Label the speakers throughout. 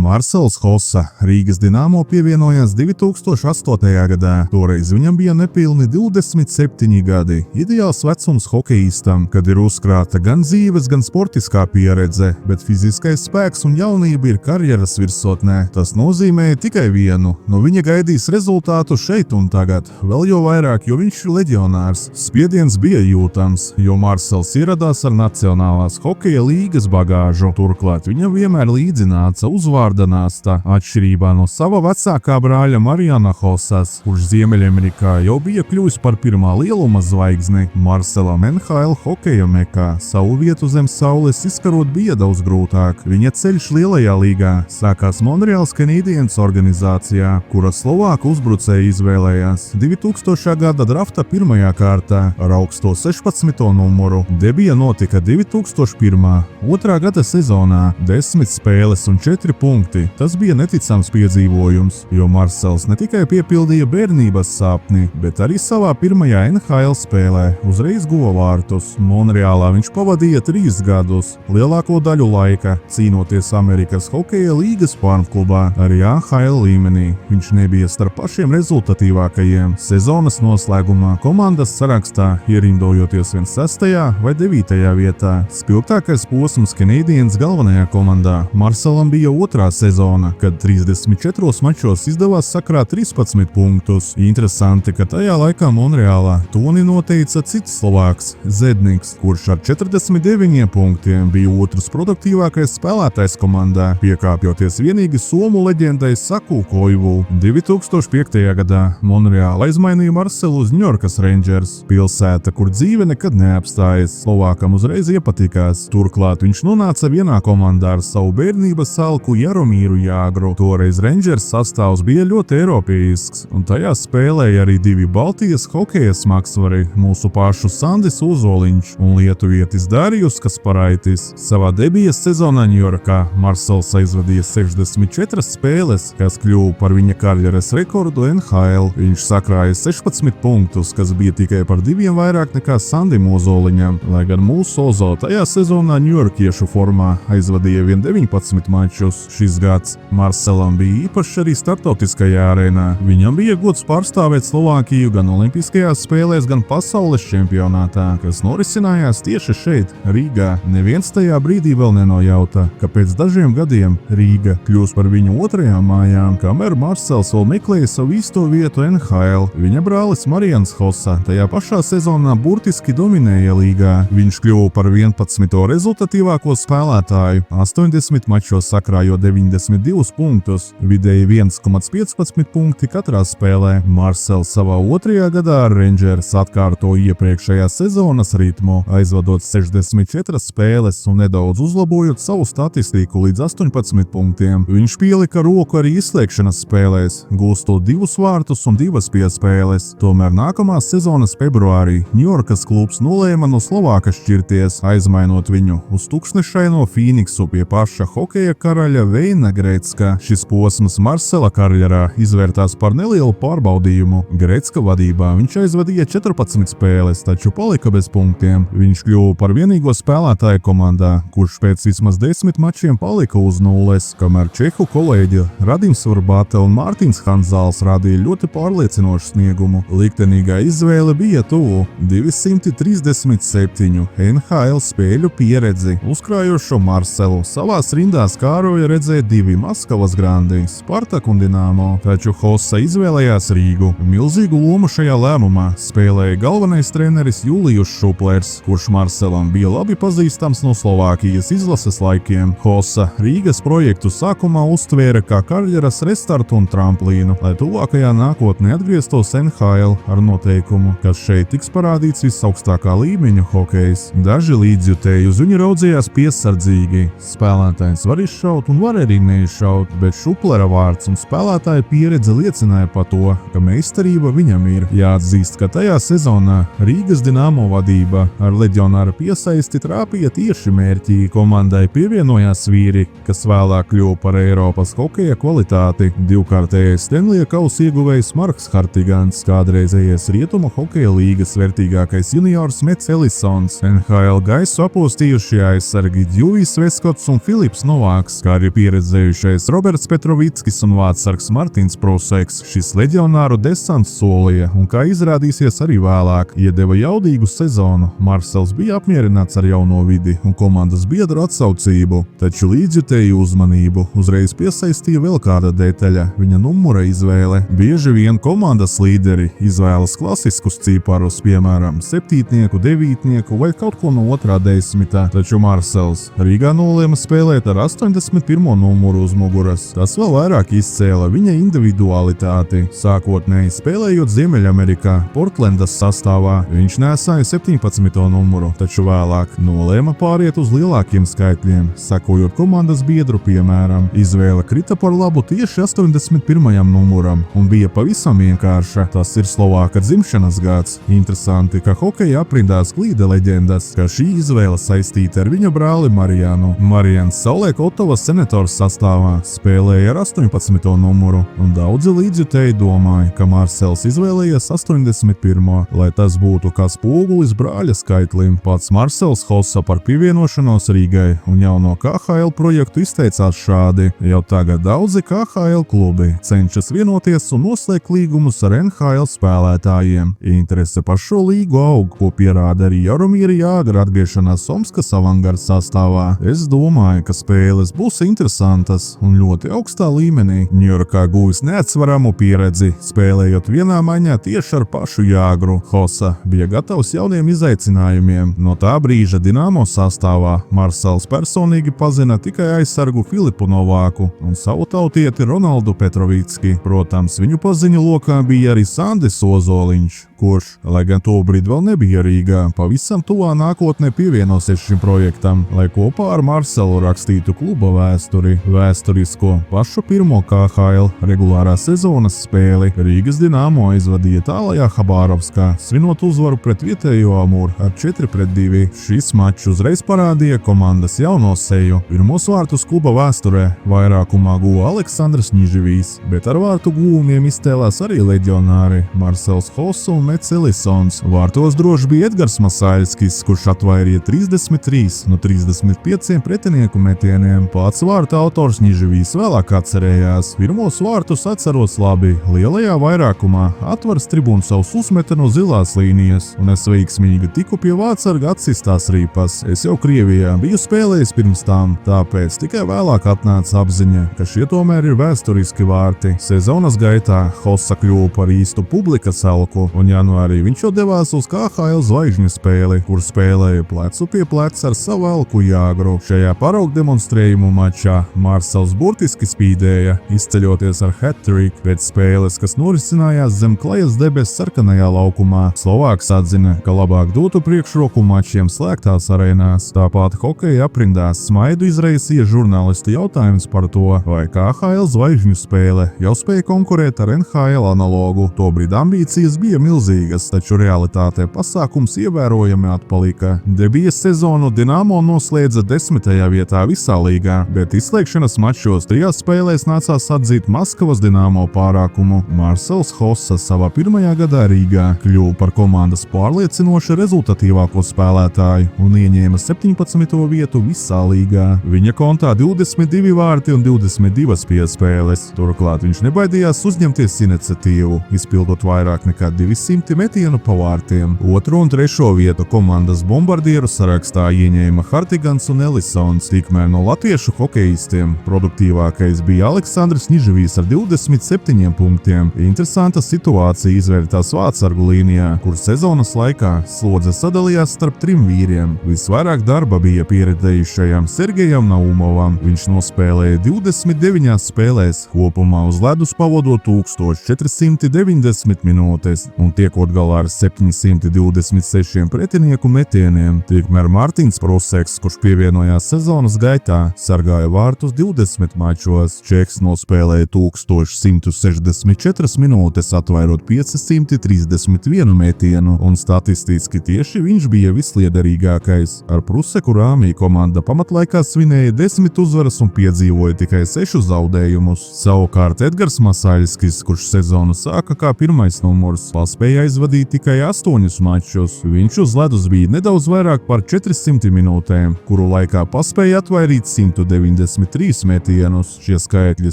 Speaker 1: Marsels Hossa Rīgas Dinamo pievienojās 2008. gadā. Toreiz viņam bija nepilni 27 gadi. Ideāls vecums hokejistam, kad ir uzkrāta gan dzīves, gan sportiskā pieredze, bet fiziskais spēks un jaunība ir karjeras virsotnē. Tas nozīmē tikai vienu – no viņa gaidīs rezultātu šeit un tagad. Vēl jo vairāk, jo viņš ir leģionārs. Spiediens bija jūtams, jo Marsels ieradās ar Nacionālās hokeja līgas bagāžu. Turklāt viņam vienmēr līdzi nāca uzvārda nasta, atšķirībā no sava vecākā brāļa Mariana Hossas, kurš Ziemeļamerikā jau bija kļuvis par pirmā lieluma zvaigzni. Marselam NHL hokeja mekā savu vietu zem saules izkarot bija daudz grūtāk. Viņa ceļš lielajā līgā sākās Montreals Canadiens organizācijā, kura Slovāku uzbrucēju izvēlējās 2000. gada drafta pirmajā kārtā ar augsto 16. numuru. Debija notika 2001. Otrā gada sezonā 10 spēles un 4 punkti. Tas bija neticams piedzīvojums, jo Marsels ne tikai piepildīja bērnības sapni, bet arī savā pirmajā NHL spēlē uzreiz guva vārtus. Monreālā viņš pavadīja 3 gadus, lielāko daļu laika cīnoties Amerikas hokeja līgas pārklubā, arī AHL līmenī. Viņš nebija starp pašiem rezultatīvākajiem. Sezonas noslēgumā komandas sarakstā ierindojoties 6. vai 9. vietā. Spilgtākais posms Canadiens galvenajā komandā Marselam bija otrā sezona, kad 34 mačos izdevās sakrāt 13 punktus. Interesanti, ka tajā laikā Monreālā toni noteica cits Slovāks – Zedniks, kurš ar 49 punktiem bija otrs produktīvākais spēlētājs komandā, piekāpjoties vienīgi somu leģendai Saku Koivu. 2005. gadā Monreāla aizmainīja Marselu uz Ņujorkas Rangers, pilsēta, kur dzīve nekad neapstājas. Slovākam uzreiz iepatikās. Turklāt viņš nonāca vienā komandā ar savu bērnības salku Jaromīru Jāgru. Toreiz Rangers sastāvs bija ļoti eiropeisks, un tajā spēlēja arī 2 Baltijas hokeja smagsvari – mūsu pašu Sandis Uzoliņš un lietuvietis Darijus Kasparaitis. Savā debijas sezonā Ņujorkā Marsels aizvadīja 64 spēles, kas kļuva par viņa karjeras rekordu NHL. Viņš sakrāja 16 punktus, kas bija tikai par 2 vairāk nekā Sandim Uzoliņam, lai gan mūsu Ozo tajā sezonā ņujorkiešu formā aizvadīja vien 19 mačus. Šis gads Marselam bija īpašs arī starptautiskajā arēnā. Viņam bija gods pārstāvēt Slovākiju gan olimpiskajās spēlēs, gan pasaules čempionātā, kas norisinājās tieši šeit, Rīgā. Neviens tajā brīdī vēl nenojauta, ka pēc dažiem gadiem Rīga kļūs par viņu otrajām mājām, kamēr Marsels vēl meklēja savu īsto vietu NHL. Viņa brālis Marians Hossa tajā pašā sezonā burtiski dominēja līgā. Viņš kļuva par 11. rezultatīvāko spēlētāju, 80 mačos sakrājot 92 punktus, vidēji 1,15 punkti katrā spēlē. Marsels savā otrajā gadā ar Rangers atkārtoja iepriekšējā sezonas ritmu, aizvadot 64 spēles un nedaudz uzlabojot savu statistiku līdz 18 punktiem. Viņš pielika roku arī izslēgšanas spēlēs, gūstot 2 vārtus un 2 piespēles. Tomēr nākamās sezonas februārī Ņujorkas klubs nolēma no Slovāka šķirties, aizmainot viņu uz tukšnešaino Fīniksu pie paša hokeja karaļa Veina Grecka. Šis posms Marsela karjerā izvērtās par nelielu pārbaudījumu. Grecka vadībā viņš aizvadīja 14 spēles, taču palika bez punktiem. Viņš kļuva par vienīgo spēlētāju komandā, kurš pēc vismaz 10 mačiem palika uz nulles, kamēr čehu kolēģi Radims Urbāte un Mārtiņš Hanzāls rādīja ļoti pārliecinošu sniegumu. Liktenīgā izvēle bija tuvu - 237 NHL spēļu pieredzi uzkrājošo Marselu. Savās rindās kāroja redzēt 2 Maskavas Grandi, Spartak un Dinamo, taču Hossa izvēlējās Rīgu. Milzīgu lomu šajā lēmumā spēlēja galvenais treneris Julijus Šuplers, kurš Marselam bija labi pazīstams no Slovākijas izlases laikiem. Hossa Rīgas projektu sākumā uztvēra kā karjeras restartu un tramplīnu, lai tuvākajā nākotnē atgrieztos NHL ar noteikumu, ka šeit tiks parādīts visaugstākā līmeņa hokejs. Daži līdzjutēji uz viņu raudzījās piesardzīgi. Spēlētājs var izšaut un var arī neizšaut, bet Šuplera vārds un spēlētāja pieredze liecināja par to, ka meistarība viņam ir. Jāatzīst, ka tajā sezonā Rīgas Dinamo vadība ar leģionāra piesaisti trāpīja tieši mērķī. Komandai pievienojās vīri, kas vēlāk kļuva par Eiropas hokeja kvalitāti. 2-kārtējais Stanleya kausa ieguvējs Marks Hartigans, kādreizējais Rietumu hokeja līgas vērtīgākais juniors Mets Ellisons, NHL gaisu apostījušie aizsargi Džuvijs Veskots un Filips Novāks, kā arī pieredzējuši pieredzējušais Roberts Petrovickis un vārdsargs Martins Pruseks. Šis leģionāru desants solīja, un kā izrādīsies arī vēlāk, iedeva jaudīgu sezonu. Marsels bija apmierināts ar jauno vidi un komandas biedru atsaucību, taču līdzjutēju uzmanību uzreiz piesaistīja vēl kāda detaļa - viņa numura izvēle. Bieži vien komandas līderi izvēlas klasiskus ciparus, piemēram, 7, 9 vai kaut ko no otrā desmitā, taču Marsels Rīgā nolēma spēlēt ar 81. numuru uz muguras. Tas vēl vairāk izcēla viņa individualitāti. Sākotnēji spēlējot Ziemeļamerikā, Portlandas sastāvā, viņš nesāja 17. numuru, taču vēlāk nolēma pāriet uz lielākiem skaitļiem, sekojot komandas biedru piemēram. Izvēle krita par labu tieši 81. numuram un bija pavisam vienkārša. Tas ir Slovāka dzimšanas gads. Interesanti, ka hokeja aprindās klīda leģendas, ka šī izvēle saistīta ar viņa brāli Marianu. Marians savulaik Otavas Senators sastāvā spēlēja ar 18. numuru, un daudzi līdzjutēji domāja, ka Marsels izvēlējies 81. lai tas būtu kā spogulis brāļa skaitlim. Pats Marsels Hossa par pievienošanos Rīgai un jauno KHL projektu izteicās šādi: jau tagad daudzi KHL klubi cenšas vienoties un noslēgt līgumus ar NHL spēlētājiem. Interese par šo līgu aug, ko pierāda arī Jaromīra Jāgra atgriešanās Omskas Avangarda sastāvā. Es domāju, ka spēles būs interesantas un ļoti augstā līmenī. Ņujorkā guvis neatsvaramu pieredzi, spēlējot vienā maiņā tieši ar pašu Jāgru. Hossa bija gatavs jauniem izaicinājumiem. No tā brīža Dinamo sastāvā Marsels personīgi pazina tikai aizsargu Filipu Novāku un savu tautieti Ronaldu Petrovicki. Protams, viņu paziņu lokā bija arī Sandis Ozoliņš, kurš, lai gan tobrīd vēl nebija Rīgā, pavisam tuvā nākotnē pievienosies šim projektam, lai kopā ar Marselu rakstītu kluba vēsturi. Vēsturisko pašu pirmo KHL regulārā sezonas spēli Rīgas Dinamo aizvadīja tālajā Habārovskā, svinot uzvaru pret vietējo Amūru ar 4-2. Šis mačs uzreiz parādīja komandas jauno seju. Pirmos vārtus kluba vēsturē vairākumā guva Aleksandrs Niživijs, bet ar vārtu guvumiem izcēlās arī leģionāri Marsels Hossa un Mets Elisons. Vārtos droši bija Edgars Masaļskis, kurš atvairīja 33 no 35 pretinieku metieniem. Pats vārta autors Niživijs vēlāk atcerējās: pirmos vārtus atceros labi, lielajā vairākumā atvars tribūns savus uzmeta no zilās līnijas, un es veiksmīgi tiku pie vārtsarga atsistās rīpas. Es jau Krievijā biju spēlējis pirms tam, tāpēc tikai vēlāk atnāca apziņa, ka šie tomēr ir vēsturiski vārti. Sezonas gaitā Hossa kļuva par īstu publikas elku, un janvārī viņš jau devās uz KHL zvaigžņu spēli, kur spēlēja plecu pie pleca ar savu elku Jāgru. Šajā paraugu demonstrējumu mačā Marsels burtiski spīdēja, izceļoties ar hat-trick pēc spēles, kas norisinājās zem klajas debesu sarkanajā laukumā. Slovāks atzina, ka labāk dotu priekšroku mačiem slēgtās arēnās. Tāpat hokeja aprindās smaidu izraisīja žurnālistu jautājums par to, vai KHL zvaigžņu spēle jau spēja konkurēt ar NHL analogu. Tobrīd ambīcijas bija milzīgas, taču realitātē pasākums ievērojami atpalika. Debijas sezonu Dinamo noslēdza 10. vietā visā līgā, bet izslēgšanas mačos 3 spēlēs nācās atzīt Maskavas Dinamo pārākumu. Marsels Hossa savā pirmajā gadā Rīgā kļuva par komandas pārliecinoši rezultatīvāko spēlētāju un ieņēma 17. vietu visā līgā. Viņa kontā 22 vārti un 22 piespēles. Turklāt viņš nebaidījās uzņemties iniciatīvu, izpildot vairāk nekā 200 metienu pa vārtiem. 2. un 3. vietu komandas bombardieru sarakstā ieņēma Hartigans un Elisons. Tikmēr no latviešu hokeistiem produktīvākais bija Aleksandrs Niživijs ar 27 punktiem. Interesanta situācija izvērtās vārtsargu līnijā, kur sezonas laikā slodze sadalījās starp 3 vīriem. Visvairāk darba bija pieredzējušajam Sergejam Naumovam. Viņš nospēlēja 29 spēlēs, kopumā uz ledus pavadot 1490 minūtes un tiekot galā ar 726 pretinieku metieniem. Tikmēr Martins Pruseks, kurš pievienojās sezonas gaitā, sargāja vārtus 20 mačos. Čeks nospēlēja 1164 minūtes, atvairot 531 metienu, un statistiski tieši viņš bija visliederīgākais. Ar Pruseku rāmī komanda pamatlaikā svinēja 10 uzvaras un piedzīvoja tikai 6 zaudējumus. Savukārt Edgars Masaļskis, kurš sezonu sāka kā pirmais numurs, paspēja spēja aizvadīt tikai 8 mačus. Viņš uz ledus bija nedaudz vairāk par 400 minūtēm, kuru laikā paspēja atvairīt 193 metienus. Šie skaitļi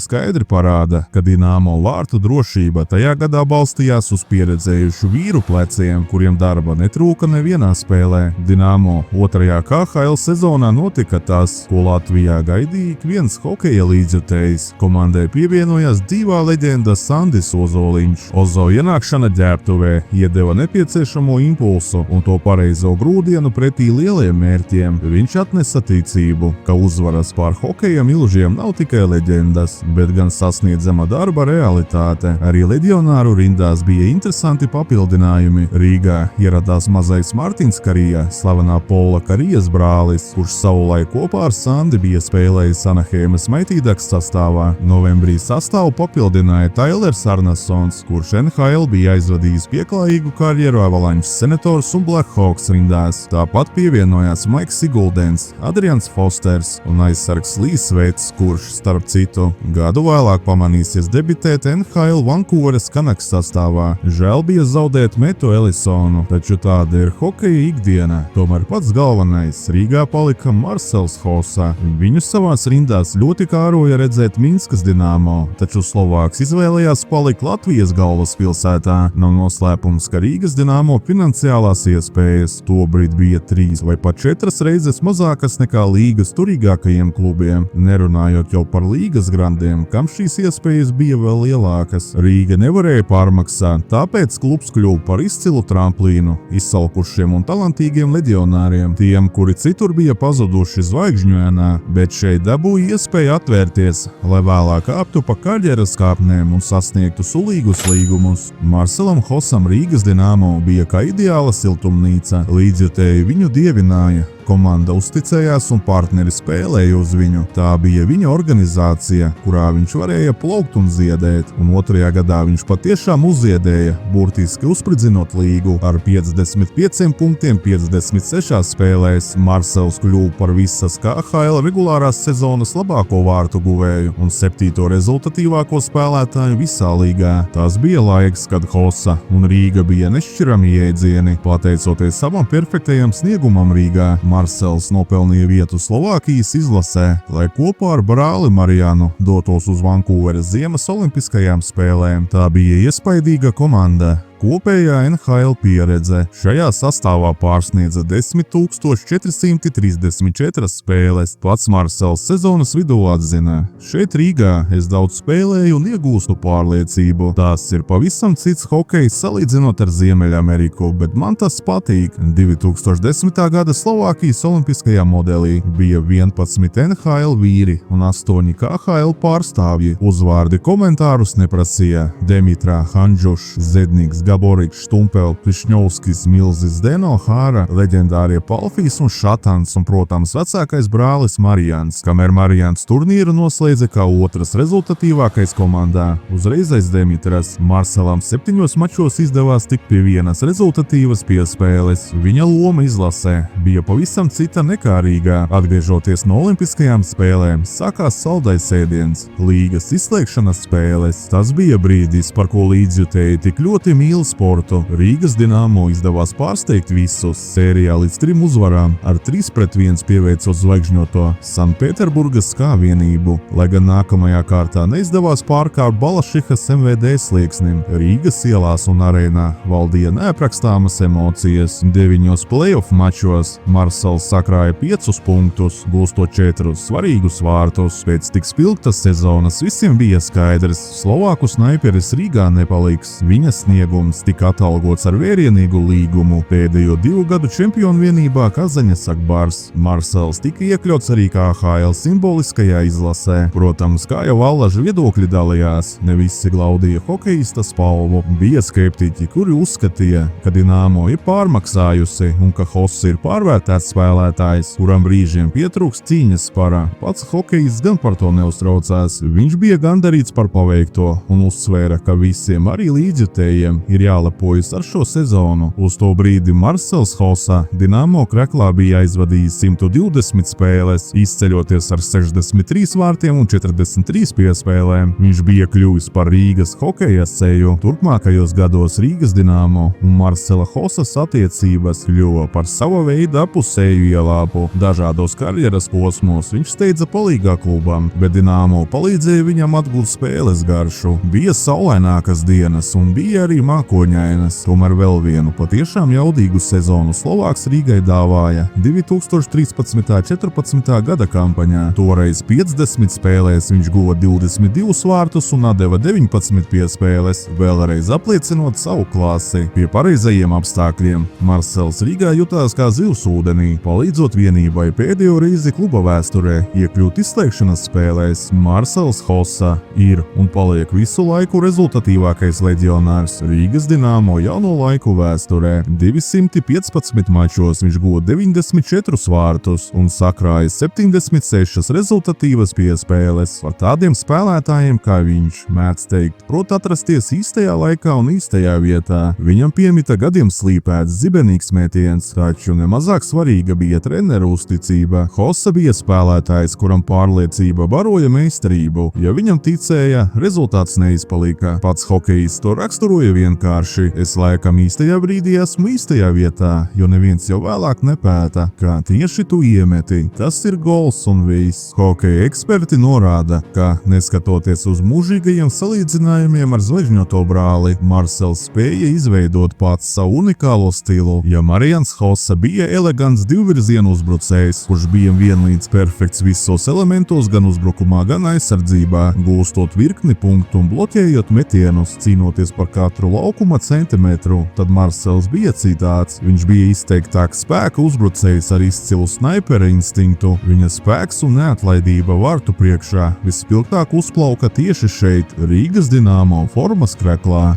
Speaker 1: skaidri parāda, ka Dinamo vārtu drošība tajā gadā balstījās uz pieredzējušu vīru pleciem, kuriem darba netrūka nevienā spēlē. Dinamo otrajā KHL sezonā notika tas, ko Latvijā gaidīja ik viens hokeja līdzjutējs. Komandai pievienojās dzīvā leģenda Sandis Ozoliņš. Ozo ienākšana ģērbtuvē iedeva nepieciešamo impulsu un to pareizo grūdienu pretī lieliem mērķiem. Viņš atnesa ticību, ka uzvaras pār hokeja milžiem nav tikai leģendas, bet gan sasniedzama darba realitāte. Arī leģionāru rindās bija interesanti papildinājumi. Rīgā ieradās mazais Martins Karija, slavenā Pola Karijas brālis, kurš savulaik kopā ar Sandi bija spēlējis Anaheimas Mighty Ducks sastāvā. Novembrī sastāvu papildināja Tailers Arnasons, kurš NHL bija aizvadījis pieklājīgu karjeru Avalanche Senators un Blackhawks rindās. Tāpat pievienojās Maiks Siguldens, Adrians Fosters un aizsargs Līs Veits, kurš, starp citu, gadu vēlāk pamanīsies debitēt NHL Vancouveras Canucks sastāvā. Žēl bija zaudēt Metu Ellisonu, taču tāda ir hokeja ikdiena. Tomēr pats galvenais Rīgā palika Marcels Hossa. Viņu savās rindās ļoti kāroja redzēt Minskas Dinamo, taču Slovāks izvēlējās palikt Latvijas galvaspilsētā. Nav noslēpums, ka Rīgas Dinamo finansiālās iespējas tobrīd bija 3 vai pat 4 reizes mazākas nekā līgas turīgākajiem klubiem, nerunājot jau par līgas grandiem, kam šīs iespējas bija vēl lielākas. Rīga nevarēja pārmaksāt, tāpēc klubs kļuva par izcilu tramplīnu izsalkušiem un talantīgiem leģionāriem, tiem, kuri citur bija pazuduši zvaigžņuēnā, bet šeit dabūja iespēju atvērties, lai vēlāk kāptu pa karjeras kāpnēm un sasniegtu sulīgus līgumus. Marcelam Hossam Rīgas Dinamo bija kā ideāla siltumnīca, līdzjutēji viņu dievināja. Komanda uzticējās un partneri spēlēja uz viņu. Tā bija viņa organizācija, kurā viņš varēja plaukt un ziedēt, un otrajā gadā viņš patiešām uzziedēja, burtiski uzspridzinot līgu. Ar 55 punktiem 56 spēlēs Marcels kļuva par visas KHL regulārās sezonas labāko vārtu guvēju un 7. rezultatīvāko spēlētāju visā līgā. Tas bija laiks, kad Hossa un Rīga bija nešķirami jēdzieni. Pateicoties savam perfektajam sniegumam Rīgā, Marcels nopelnīja vietu Slovākijas izlasē, lai kopā ar brāli Marianu dotos uz Vankūveras ziemas olimpiskajām spēlēm. Tā bija iespaidīga komanda. Kopējā NHL pieredze šajā sastāvā pārsniedza 10,434 spēles. Pats Marcels sezonas vidū atzina: šeit Rīgā es daudz spēlēju un iegūstu pārliecību. Tas ir pavisam cits hokejs salīdzinot ar Ziemeļameriku, bet man tas patīk. 2010. gada Slovākijas olimpiskajā modelī bija 11 NHL vīri un 8 KHL pārstāvji. Uzvārdi komentārus neprasīja Demitra Handžuš, Zedniks Gaboriks, Štumpel, Plišņovskis, Milzis, Deno Hāra, leģendārie Palfijs un Šatans un, protams, vecākais brālis Marijans. Kamēr Marijans turnīru noslēdza kā otrs rezultatīvākais komandā, uzreiz aiz Demitras, Marcelam 7 mačos izdevās tikt pie vienas rezultatīvas piespēles. Viņa loma izlasē bija pavisam cita nekā Rīgā. Atgriežoties no olimpiskajām spēlēm, sākās saldais ēdiens, līgas izslēgšanas spēles. Tas bija brīdis, par ko līdzjutēji tik ļoti mīl sportu. Rīgas Dinamo izdevās pārsteigt visus sērijā līdz 3 uzvarām, ar 3-1 pieveicot zvaigžņoto Sanpēterburgas kā vienību. Lai gan nākamajā kārtā neizdevās pārkāpt Balašihas MVD slieksnim, Rīgas ielās un arēnā valdīja neaprakstāmas emocijas. 9 playoff mačos Marcels sakrāja 5 punktus, gūstot 4 svarīgus vārtus. Pēc tik spilgtas sezonas visiem bija skaidrs: Slovāku snaiperis Rīgā nepaliks. Viņa sniegums tika atalgots ar vērienīgu līgumu. Pēdējo 2 gadu čempionu vienībā Kazaņas Akbars. Marcels tika iekļauts arī KHL simboliskajā izlasē. Protams, kā jau allaži viedokļi dalījās, ne visi glaudīja hokeista spalvu. Bija skeptiķi, kuri uzskatīja, ka Dinamo ir pārmaksājusi un ka Hoss ir pārvērtēts spēlētājs, kuram brīžiem pietrūks cīņas spara. Pats hokejists gan par to neuztraucās. Viņš bija gandarīts par paveikto un uzsvēra, ka visiem arī līdzjutējiem ir jālepojas ar šo sezonu. Uz to brīdi Marcels Hossa Dinamo Kreklā bija aizvadījis 120 spēles, izceļoties ar 63 vārtiem un 43 piespēlēm. Viņš bija kļuvis par Rīgas hokeja seju. Turpmākajos gados Rīgas Dinamo un Marcela Hossas attiecības kļuva par sava veida apusēju ielāpu. Dažādos karjeras posmos viņš steidza palīgā klubam, bet Dinamo palīdzēja viņam atgūt spēles garšu. Bija saulainākas dienas un bija arī mākoņainas. Tomēr vēl vienu patiešām jaudīgu sezonu Slovāks Rīgai dāvāja 2013.–14. gada kampaņā. Toreiz 50 spēlēs viņš guva 22 vārtus un atdeva 19 piespēles, vēlreiz apliecinot savu klasi. Pie pareizajiem apstākļiem Marcels Rīgā jutās kā zivs ūdenī, palīdzot vienībai pēdējo reizi kluba vēsturē iekļūt izslēgšanas spēlēs. Marcels Hossa ir un paliek visu laiku rezultatīvākais leģionārs Rīgas Dinamo jauno laiku vēsturē. 215 mačos viņš guva 94 vārtus un sakrāja 76 rezultatīvas piespēles. Par tādiem spēlētājiem kā viņš mēdz teikt, prot atrasties īstajā laikā un īstajā vietā. Viņam piemita gadiem slīpēts zibenīgs metiens, taču nemazāk svarīga bija treneru uzticība. Hossa bija spēlētājs, kuram pārliecība baroja meistarību. Ja viņam ticēja, rezultāts neizpalika. Pats hokejs to raksturoja vienkārši: es laikam īstajā brīdī esmu īstajā vietā, jo neviens jau vēlāk nepēta, kā tieši tu iemeti. Tas ir gols un viss. Hokeja eksperti norāda, ka neskatoties uz mūžīgajiem salīdzinājumiem ar Zvežņoto brāli, Marcels spēja izveidot pats savu unikālo stilu. Ja Marians Hossa bija elegants divvirzienu uzbrucējs, kurš bija vienlīdz perfekts visos elementos, gan uzbrukumā, gan aizsardzībā, gūstot virkni punktu un bloķējot metienus, cīnoties par katru laukuma centimetru, tad Marcels bija citāds. Viņš bija izteiktāks spēka uzbrucējs ar izcilu snaipera instinktu. Viņa spēks un neatlaidība vārtu priekšā vispilgtāk uzplauka tieši šeit, Rīgas Dinamo formas Kreklā.